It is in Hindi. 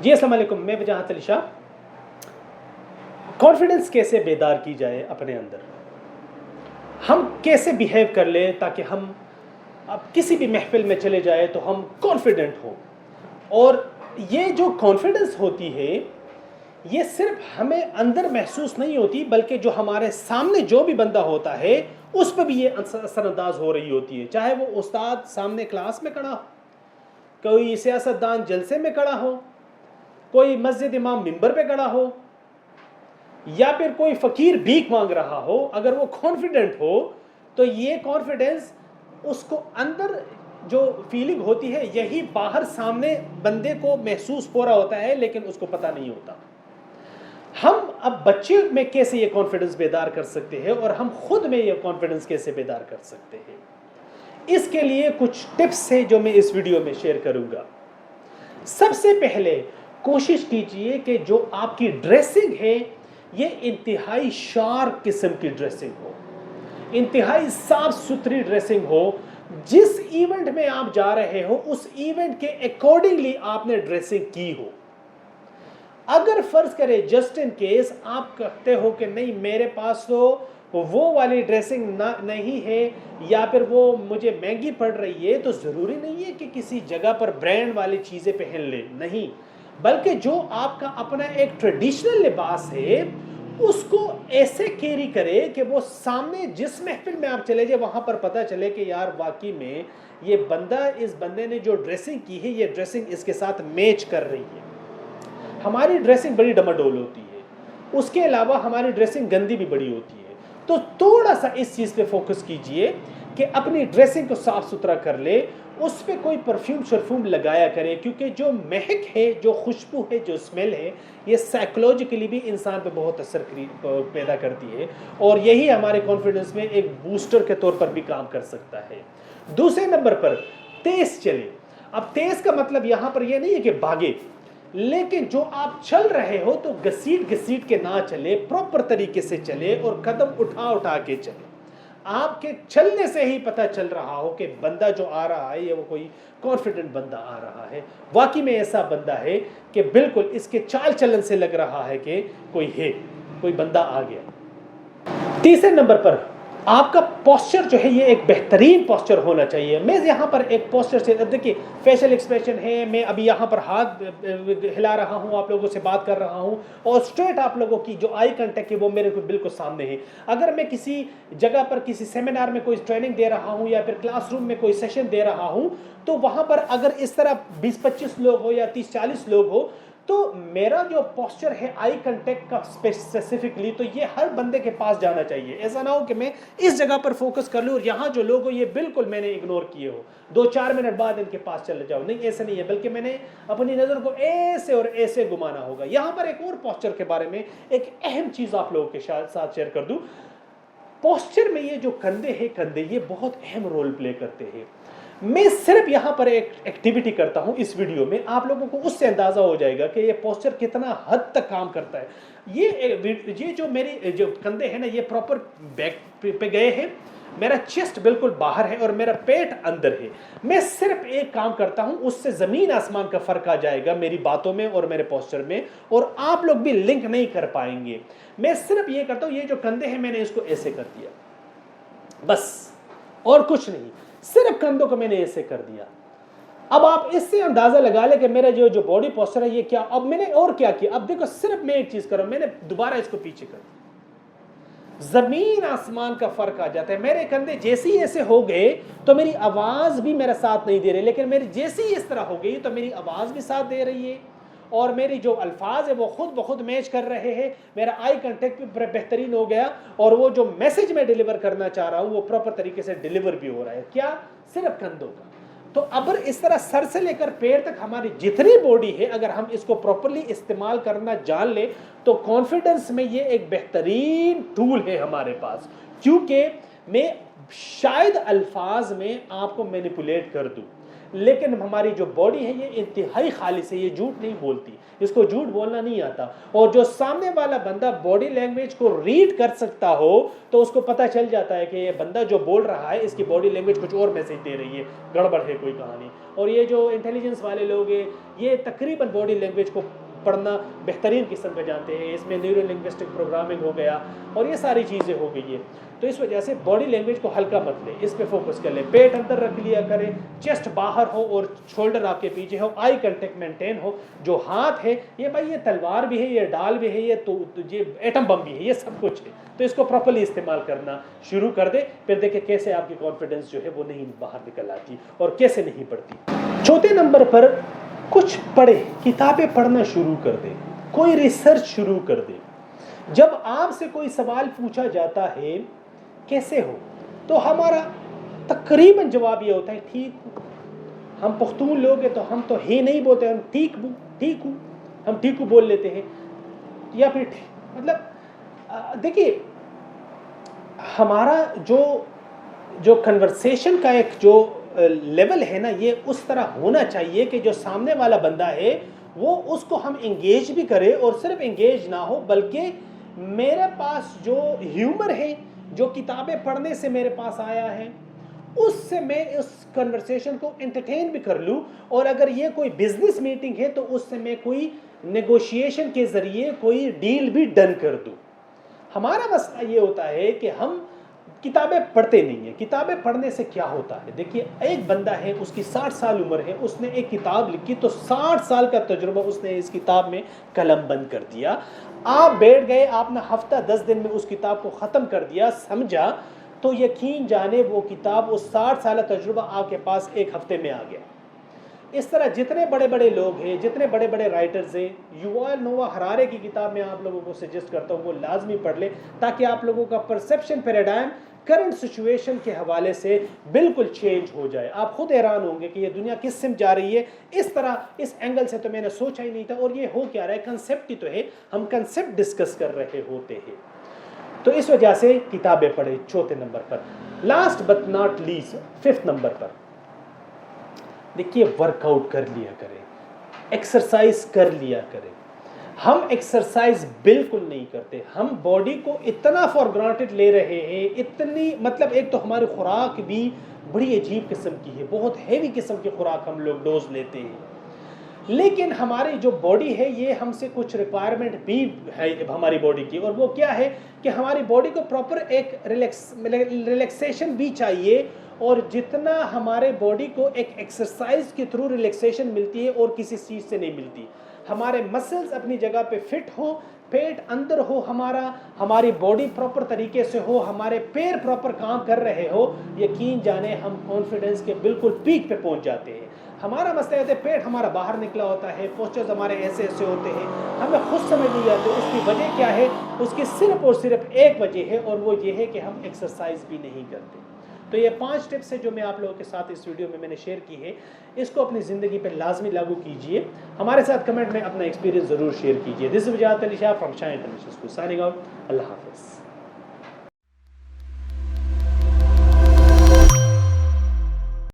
जी अस्सलाम वालेकुम, मैं वजाहत अली शाह। कॉन्फिडेंस कैसे बेदार की जाए अपने अंदर, हम कैसे बिहेव कर ले ताकि हम अब किसी भी महफिल में चले जाए तो हम कॉन्फिडेंट हों। और ये जो कॉन्फिडेंस होती है ये सिर्फ हमें अंदर महसूस नहीं होती, बल्कि जो हमारे सामने जो भी बंदा होता है उस पर भी ये असरअंदाज हो रही होती है। चाहे वो उस्ताद सामने क्लास में खड़ा हो, कोई सियासतदान जलसे में खड़ा हो, कोई मस्जिद इमाम मिंबर पे खड़ा हो, या फिर कोई फकीर भीख मांग रहा हो, अगर वो कॉन्फिडेंट हो तो ये कॉन्फिडेंस उसको अंदर जो फीलिंग होती है यही बाहर सामने बंदे को महसूस हो रहा होता है, लेकिन उसको पता नहीं होता। हम अब बच्चे में कैसे ये कॉन्फिडेंस बेदार कर सकते हैं और हम खुद में ये कॉन्फिडेंस कैसे बेदार कर सकते हैं, इसके लिए कुछ टिप्स हैं जो मैं इस वीडियो में शेयर करूंगा। सबसे पहले कोशिश कीजिए कि जो आपकी ड्रेसिंग है ये इंतहाई शार्प किस्म की ड्रेसिंग हो, इंतहाई साफ सुथरी ड्रेसिंग हो। जिस इवेंट में आप जा रहे हो उस इवेंट के अकॉर्डिंगली आपने ड्रेसिंग की हो। अगर फर्ज करें जस्ट इन केस आप कहते हो कि नहीं मेरे पास तो वो वाली ड्रेसिंग नहीं है या फिर वो मुझे महंगी पड़ रही है, तो ज़रूरी नहीं है कि किसी जगह पर ब्रांड वाली चीज़ें पहन ले, नहीं, बल्कि जो आपका अपना एक ट्रेडिशनल लिबास है उसको ऐसे कैरी करे कि वो सामने जिस महफिल में आप चले जाए वहाँ पर पता चले कि यार वाकई में ये बंदा, इस बंदे ने जो ड्रेसिंग की है ये ड्रेसिंग इसके साथ मैच कर रही है। हमारी ड्रेसिंग बड़ी डमाडोल होती है, उसके अलावा हमारी ड्रेसिंग गंदी भी बड़ी होती है। तो थोड़ा सा इस चीज़ पे फोकस कीजिए कि अपनी ड्रेसिंग को साफ सुथरा कर ले, उस पर कोई परफ्यूम शरफ्यूम लगाया करें, क्योंकि जो महक है, जो खुशबू है, जो स्मेल है, ये साइकोलॉजिकली भी इंसान पे बहुत असर पैदा करती है और यही हमारे कॉन्फिडेंस में एक बूस्टर के तौर पर भी काम कर सकता है। दूसरे नंबर पर तेज चले। अब तेज का मतलब यहाँ पर यह नहीं है कि भागे, लेकिन जो आप चल रहे हो तो घसीट घसीट के ना चले, प्रॉपर तरीके से चले और कदम उठा उठा के चले। आपके चलने से ही पता चल रहा हो कि बंदा जो आ रहा है ये वो कोई कॉन्फिडेंट बंदा आ रहा है, वाकई में ऐसा बंदा है कि बिल्कुल इसके चाल चलन से लग रहा है कि कोई बंदा आ गया। तीसरे नंबर पर आपका पोस्चर जो है ये एक बेहतरीन पोस्चर होना चाहिए। मैं यहाँ पर एक पोस्चर से, अब देखिए फेशियल एक्सप्रेशन है, मैं अभी यहाँ पर हाथ हिला रहा हूँ, आप लोगों से बात कर रहा हूँ और स्ट्रेट आप लोगों की जो आई कांटेक्ट है वो मेरे को बिल्कुल सामने है। अगर मैं किसी जगह पर किसी सेमिनार में कोई ट्रेनिंग दे रहा हूँ या फिर क्लासरूम में कोई सेशन दे रहा हूँ, तो वहाँ पर अगर इस तरह 20-25 लोग हो या 30-40 लोग हो तो मेरा जो पोस्चर है आई कांटेक्ट का स्पेसिफिकली, तो ये हर बंदे के पास जाना चाहिए। ऐसा ना हो कि मैं इस जगह पर फोकस कर लूँ और यहाँ जो लोग हो ये बिल्कुल मैंने इग्नोर किए हो, 2-4 मिनट बाद इनके पास चले जाओ, नहीं ऐसा नहीं है, बल्कि मैंने अपनी नज़र को ऐसे और ऐसे घुमाना होगा। यहाँ पर एक और पोस्चर के बारे में एक अहम चीज़ आप लोगों के साथ शेयर कर दूँ। पोस्चर में ये जो कंधे ये बहुत अहम रोल प्ले करते हैं। मैं सिर्फ यहाँ पर एक एक्टिविटी करता हूँ इस वीडियो में, आप लोगों को उससे अंदाज़ा हो जाएगा कि ये पोस्चर कितना हद तक काम करता है। ये जो मेरी जो कंधे हैं ना ये प्रॉपर बैक पे गए हैं, मेरा चेस्ट बिल्कुल बाहर है और मेरा पेट अंदर है। मैं सिर्फ एक काम करता हूँ, उससे ज़मीन आसमान का फ़र्क आ जाएगा मेरी बातों में और मेरे पोस्चर में, और आप लोग भी लिंक नहीं कर पाएंगे। मैं सिर्फ ये करता हूँ, ये जो कंधे हैं मैंने इसको ऐसे कर दिया, बस और कुछ नहीं, सिर्फ कंधों को मैंने ऐसे कर दिया। अब आप इससे अंदाजा लगा ले कि मेरा जो बॉडी पोस्चर है ये क्या। अब मैंने और क्या किया, अब देखो सिर्फ मैं एक चीज कर रहा हूं, मैंने दोबारा इसको पीछे कर दिया, जमीन आसमान का फर्क आ जाता है। मेरे कंधे जैसे ही ऐसे हो गए तो मेरी आवाज भी मेरा साथ नहीं दे रही, लेकिन मेरी जैसे ही इस तरह हो गई तो मेरी आवाज भी साथ दे रही है और मेरी जो अल्फाज है वो खुद ब खुद मैच कर रहे हैं। मेरा आई कांटेक्ट भी बेहतरीन हो गया और वो जो मैसेज मैं डिलीवर करना चाह रहा हूँ वो प्रॉपर तरीके से डिलीवर भी हो रहा है। क्या? सिर्फ कंधों का। तो अगर इस तरह सर से लेकर पैर तक हमारी जितनी बॉडी है अगर हम इसको प्रॉपरली इस्तेमाल करना जान ले तो कॉन्फिडेंस में ये एक बेहतरीन टूल है हमारे पास। क्योंकि मैं शायद अल्फाज में आपको मैनिपुलेट कर दूं, लेकिन हमारी जो बॉडी है ये इंतहाई खालिस है, ये झूठ नहीं बोलती, इसको झूठ बोलना नहीं आता। और जो सामने वाला बंदा बॉडी लैंग्वेज को रीड कर सकता हो तो उसको पता चल जाता है कि ये बंदा जो बोल रहा है इसकी बॉडी लैंग्वेज कुछ और मैसेज दे रही है, गड़बड़ है कोई कहानी। और ये जो इंटेलिजेंस वाले लोग हैं ये तकरीबन बॉडी लैंग्वेज को पढ़ना बेहतरीन किस्म पे जानते हैं, इसमें न्यूरो लिंग्विस्टिक प्रोग्रामिंग हो गया और ये सारी चीज़ें हो गई है। तो इस वजह से बॉडी लैंग्वेज को हल्का मत ले, इस पे फोकस कर ले। पेट अंदर रख लिया करें, चेस्ट बाहर हो और शोल्डर आपके पीछे हो, आई कांटेक्ट मेंटेन हो। जो हाथ है ये भाई ये तलवार भी है, ये डाल भी है, ये ये एटम बम भी है, ये सब कुछ है। तो इसको प्रॉपर्ली इस्तेमाल करना शुरू कर दे, फिर देखे कैसे आपकी कॉन्फिडेंस जो है वो नहीं बाहर निकल आती और कैसे नहीं बढ़ती। चौथे नंबर पर कुछ पढ़े, किताबें पढ़ना शुरू कर दे, कोई रिसर्च शुरू कर दे। जब आपसे कोई सवाल पूछा जाता है कैसे हो, तो हमारा तकरीबन जवाब ये होता है ठीक हूँ। हम पख्तून लोग हैं तो हम तो हे नहीं बोलते, हम ठीक हूँ, हम ठीक हूँ बोल लेते हैं। या फिर मतलब देखिए हमारा जो कन्वर्सेशन का एक जो लेवल है ना, ये उस तरह होना चाहिए कि जो सामने वाला बंदा है वो उसको हम इंगेज भी करें, और सिर्फ इंगेज ना हो बल्कि मेरे पास जो ह्यूमर है, जो किताबें पढ़ने से मेरे पास आया है, उससे मैं उस कन्वर्सेशन को एंटरटेन भी कर लूँ। और अगर ये कोई बिजनेस मीटिंग है तो उससे मैं कोई नेगोशिएशन के ज़रिए कोई डील भी डन कर दूँ। हमारा मसला ये होता है कि हम किताबें पढ़ते नहीं हैं। किताबें पढ़ने से क्या होता है, देखिए एक बंदा है उसकी 60 साल उम्र है, उसने एक किताब लिखी तो 60 साल का तजुर्बा उसने इस किताब में कलम बंद कर दिया। आप बैठ गए, आपने हफ्ता 10 दिन में उस किताब को ख़त्म कर दिया, समझा, तो यकीन जाने वो किताब, वो 60 साल तजुर्बा आपके पास एक हफ्ते में आ गया। इस तरह जितने बड़े बड़े लोग हैं, जितने बड़े बड़े राइटर्स हैं, युवाल नोआ हरारे की किताब में आप लोगों को सजेस्ट करता हूँ वो लाजमी पढ़ ले, ताकि आप लोगों का परसेप्शन पैराडाइम करंट सिचुएशन के हवाले से बिल्कुल चेंज हो जाए। आप खुद हैरान होंगे कि ये दुनिया किस सिम जा रही है, इस तरह इस एंगल से तो मैंने सोचा ही नहीं था, और ये हो क्या रहा है, कंसेप्ट ही तो है, हम कंसेप्ट डिस्कस कर रहे होते हैं। तो इस वजह से किताबें पढ़े। चौथे नंबर पर, last but not least, 5th number पर देखिए वर्कआउट कर लिया करें, एक्सरसाइज कर लिया करें। हम एक्सरसाइज बिल्कुल नहीं करते, हम बॉडी को इतना फॉर ग्रांटेड ले रहे हैं, इतनी मतलब एक तो हमारी खुराक भी बड़ी अजीब किस्म की है, बहुत हैवी किस्म की खुराक हम लोग डोज लेते हैं, लेकिन हमारी जो बॉडी है ये हमसे कुछ रिक्वायरमेंट भी है हमारी बॉडी की, और वो क्या है कि हमारी बॉडी को प्रॉपर एक रिलैक्सेशन भी चाहिए। और जितना हमारे बॉडी को एक एक्सरसाइज के थ्रू रिलैक्सेशन मिलती है और किसी चीज़ से नहीं मिलती, हमारे मसल्स अपनी जगह पे फिट हो, पेट अंदर हो हमारा, हमारी बॉडी प्रॉपर तरीके से हो, हमारे पैर प्रॉपर काम कर रहे हो, यकीन जाने हम कॉन्फिडेंस के बिल्कुल पीक पे पहुंच जाते हैं। हमारा मसला होता है पेट हमारा बाहर निकला होता है, पोस्चर्स हमारे ऐसे ऐसे होते हैं, हमें खुद समझ नहीं आते उसकी वजह क्या है। उसकी सिर्फ और सिर्फ एक वजह है, और वो ये है कि हम एक्सरसाइज भी नहीं करते। तो ये 5 टिप्स है जो मैं आप लोगों के साथ इस वीडियो में मैंने शेयर की है, इसको अपनी ज़िंदगी पे लाजमी लागू कीजिए। हमारे साथ कमेंट में अपना एक्सपीरियंस ज़रूर शेयर कीजिए। This is Wajahat Ali Shah from Shah international school, signing out. अल्लाह हाफ़िज़।